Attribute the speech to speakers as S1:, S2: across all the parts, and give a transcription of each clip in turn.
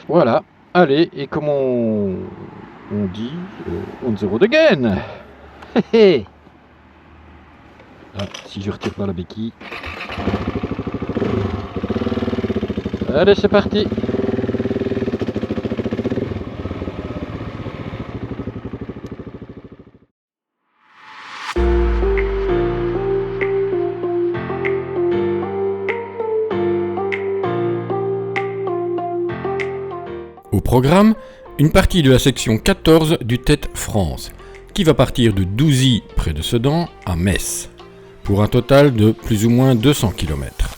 S1: Voilà, allez, et comme on dit, on zero again. Hé hé. Ah, si je retire pas la béquille. Allez, c'est parti.
S2: Au programme, une partie de la section 14 du TET France, qui va partir de Douzy, près de Sedan, à Metz, pour un total de plus ou moins 200 km.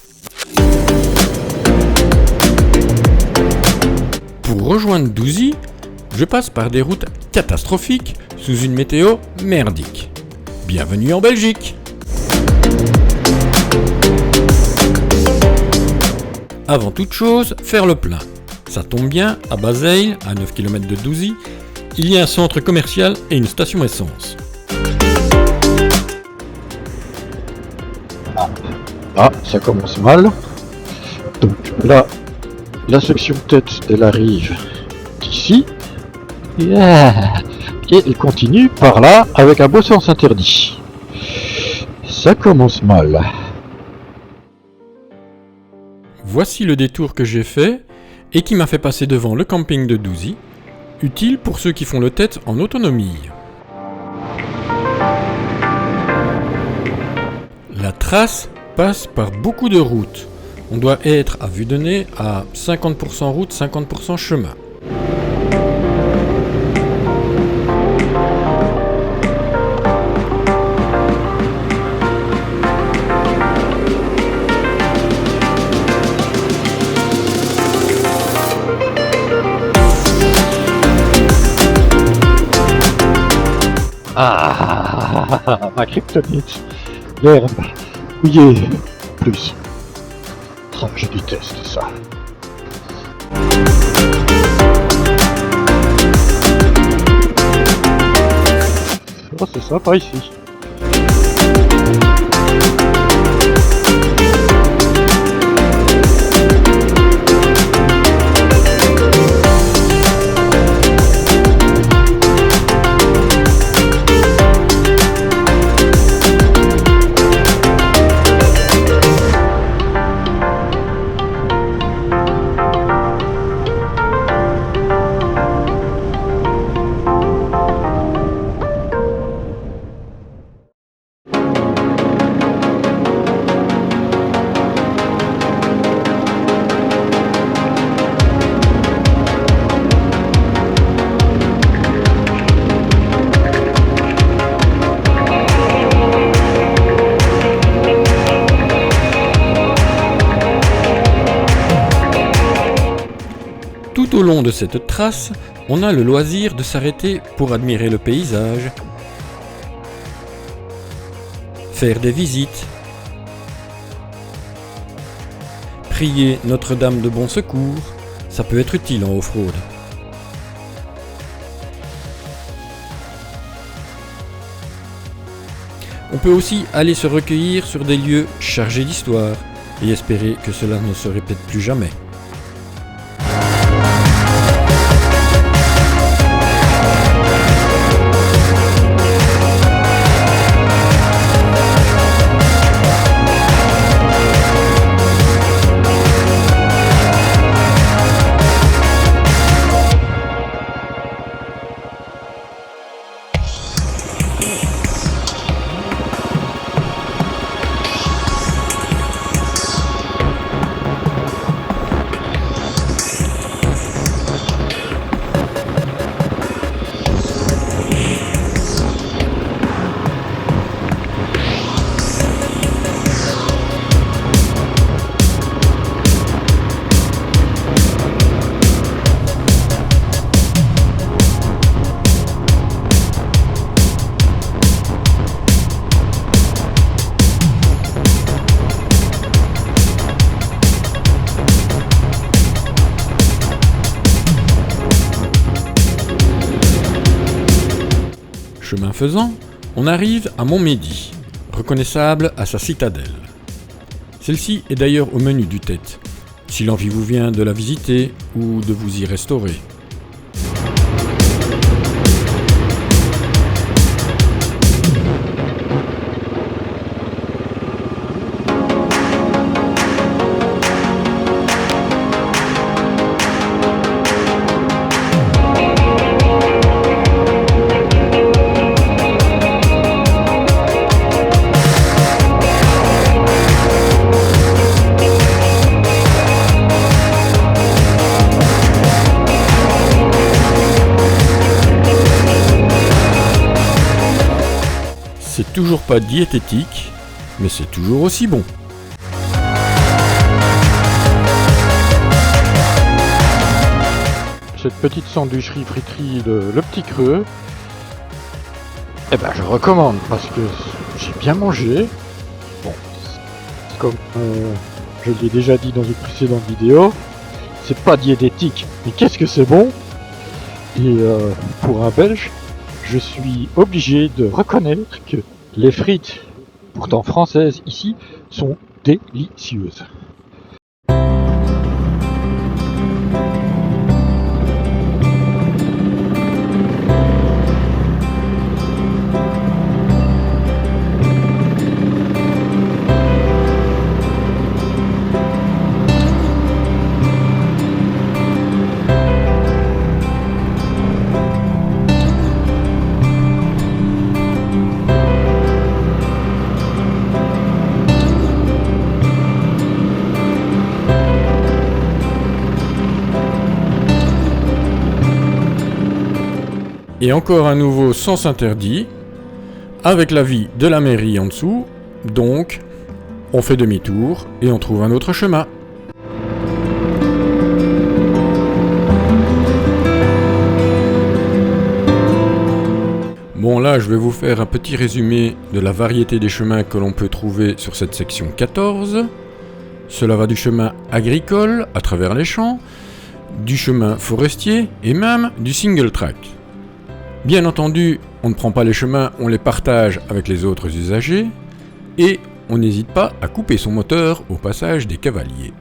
S2: Pour rejoindre Douzy, je passe par des routes catastrophiques sous une météo merdique. Bienvenue en Belgique! Avant toute chose, faire le plein. Ça tombe bien, à Bazeilles, à 9 km de Douzy, il y a un centre commercial et une station essence.
S1: Ah, ça commence mal. Donc là, la section tête, elle arrive ici. Et elle continue par là avec un beau sens interdit. Ça commence mal.
S2: Voici le détour que j'ai fait et qui m'a fait passer devant le camping de Douzy, utile pour ceux qui font le TET en autonomie. La trace passe par beaucoup de routes. On doit être à vue de nez à 50% route, 50% chemin.
S1: Ah, ma kryptonite. L'herbe. Mouillée. Plus. Oh, je déteste ça. Oh, c'est sympa ici.
S2: Tout au long de cette trace, on a le loisir de s'arrêter pour admirer le paysage, faire des visites, prier Notre-Dame de Bon Secours, ça peut être utile en off-road. On peut aussi aller se recueillir sur des lieux chargés d'histoire et espérer que cela ne se répète plus jamais. Chemin faisant, on arrive à Montmédy, reconnaissable à sa citadelle. Celle-ci est d'ailleurs au menu du TET, si l'envie vous vient de la visiter ou de vous y restaurer. C'est toujours pas diététique, mais c'est toujours aussi bon.
S1: Cette petite sandwicherie friterie Le Petit Creux, eh ben je recommande parce que j'ai bien mangé. Bon, comme je l'ai déjà dit dans une précédente vidéo, c'est pas diététique, mais qu'est-ce que c'est bon. Et pour un Belge, je suis obligé de reconnaître que les frites, pourtant françaises ici, sont délicieuses.
S2: Et encore un nouveau sens interdit, avec l'avis de la mairie en dessous, donc on fait demi-tour et on trouve un autre chemin. Bon là je vais vous faire un petit résumé de la variété des chemins que l'on peut trouver sur cette section 14. Cela va du chemin agricole à travers les champs, du chemin forestier et même du single track. Bien entendu, on ne prend pas les chemins, on les partage avec les autres usagers et on n'hésite pas à couper son moteur au passage des cavaliers.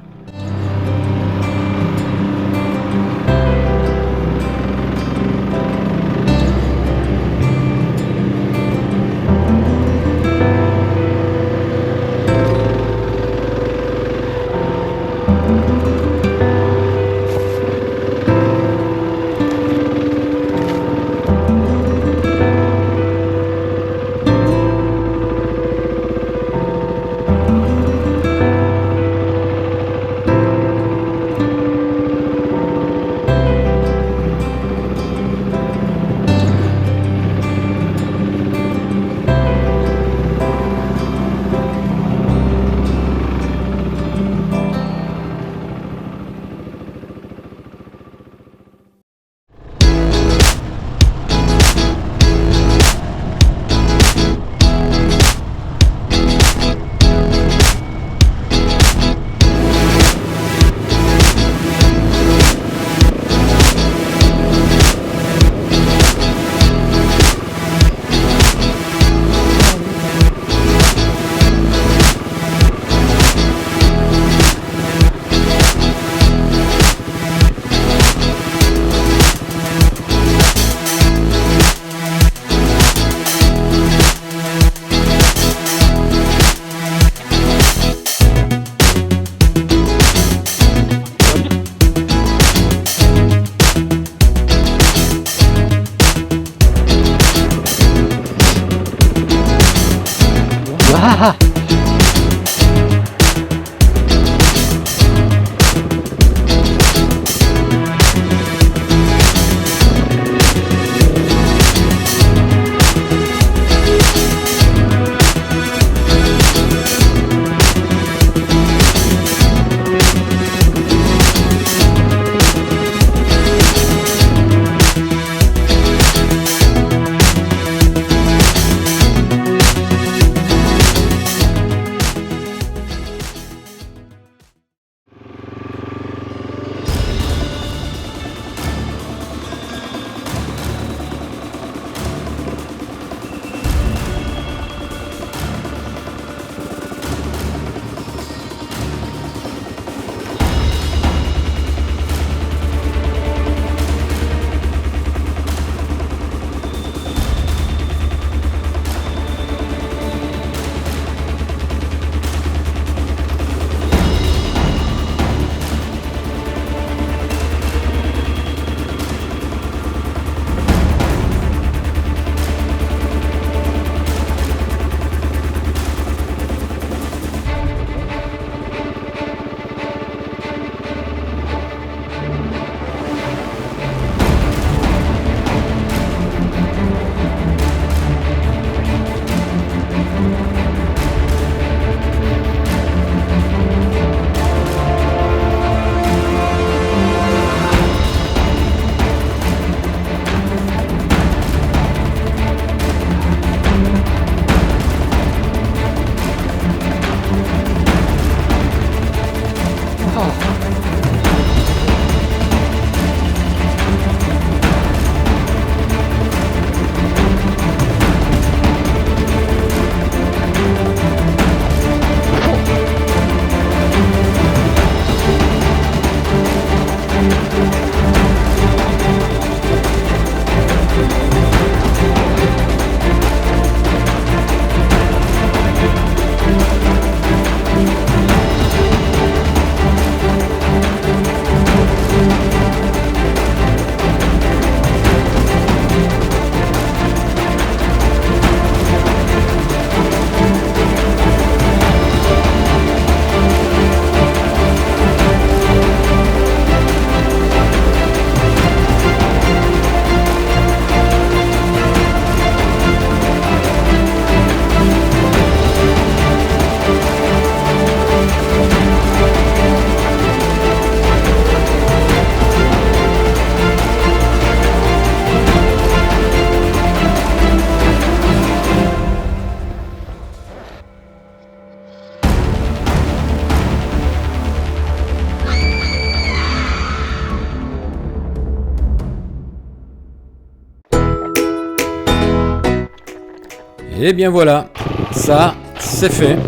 S2: Et bien voilà, ça, c'est fait.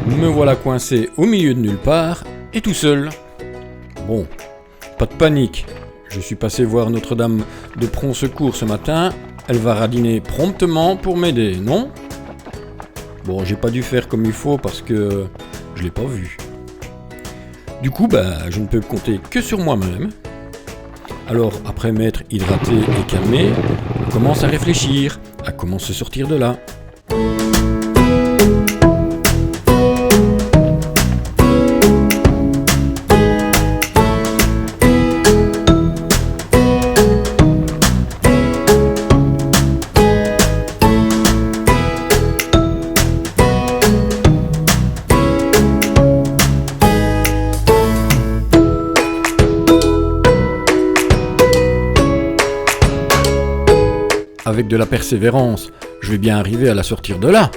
S2: Me voilà coincé au milieu de nulle part et tout seul. Bon, pas de panique. Je suis passé voir Notre-Dame de Prompt Secours ce matin. Elle va radiner promptement pour m'aider, non ? Bon, j'ai pas dû faire comme il faut parce que je l'ai pas vu. Du coup, je ne peux compter que sur moi-même. Alors, après m'être hydraté et calmé, on commence à réfléchir à comment se sortir de là. Avec de la persévérance, je vais bien arriver à la sortir de là.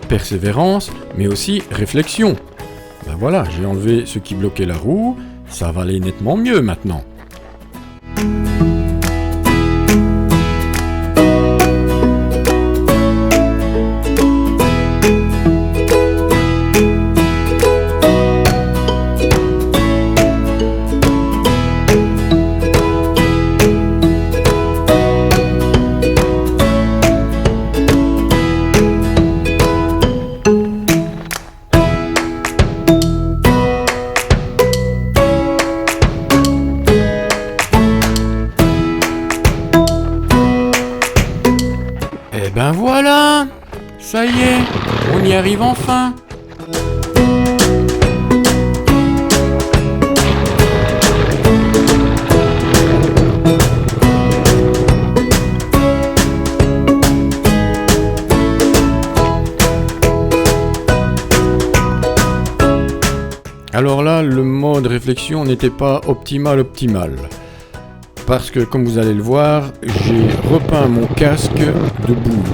S2: Persévérance, mais aussi réflexion. Voilà, j'ai enlevé ce qui bloquait la roue, ça va aller nettement mieux maintenant. Et ben voilà, ça y est, on y arrive enfin. Alors là, le mode réflexion n'était pas optimal. Parce que, comme vous allez le voir, j'ai repeint mon casque de boue.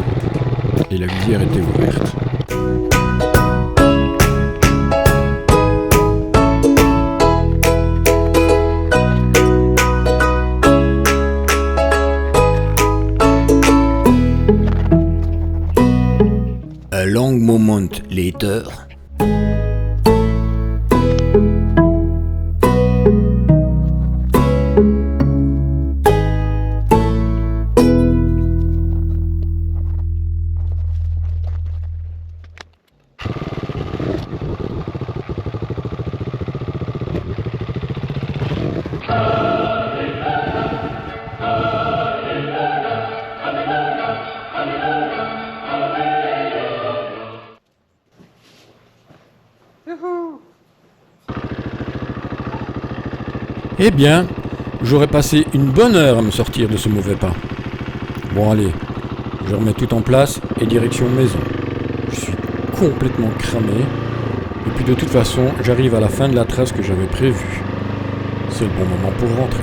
S2: Et la visière était ouverte. A long moment later. Eh bien, j'aurais passé une bonne heure à me sortir de ce mauvais pas. Bon allez, je remets tout en place et direction maison. Je suis complètement cramé. Et puis de toute façon, j'arrive à la fin de la trace que j'avais prévue. C'est le bon moment pour rentrer.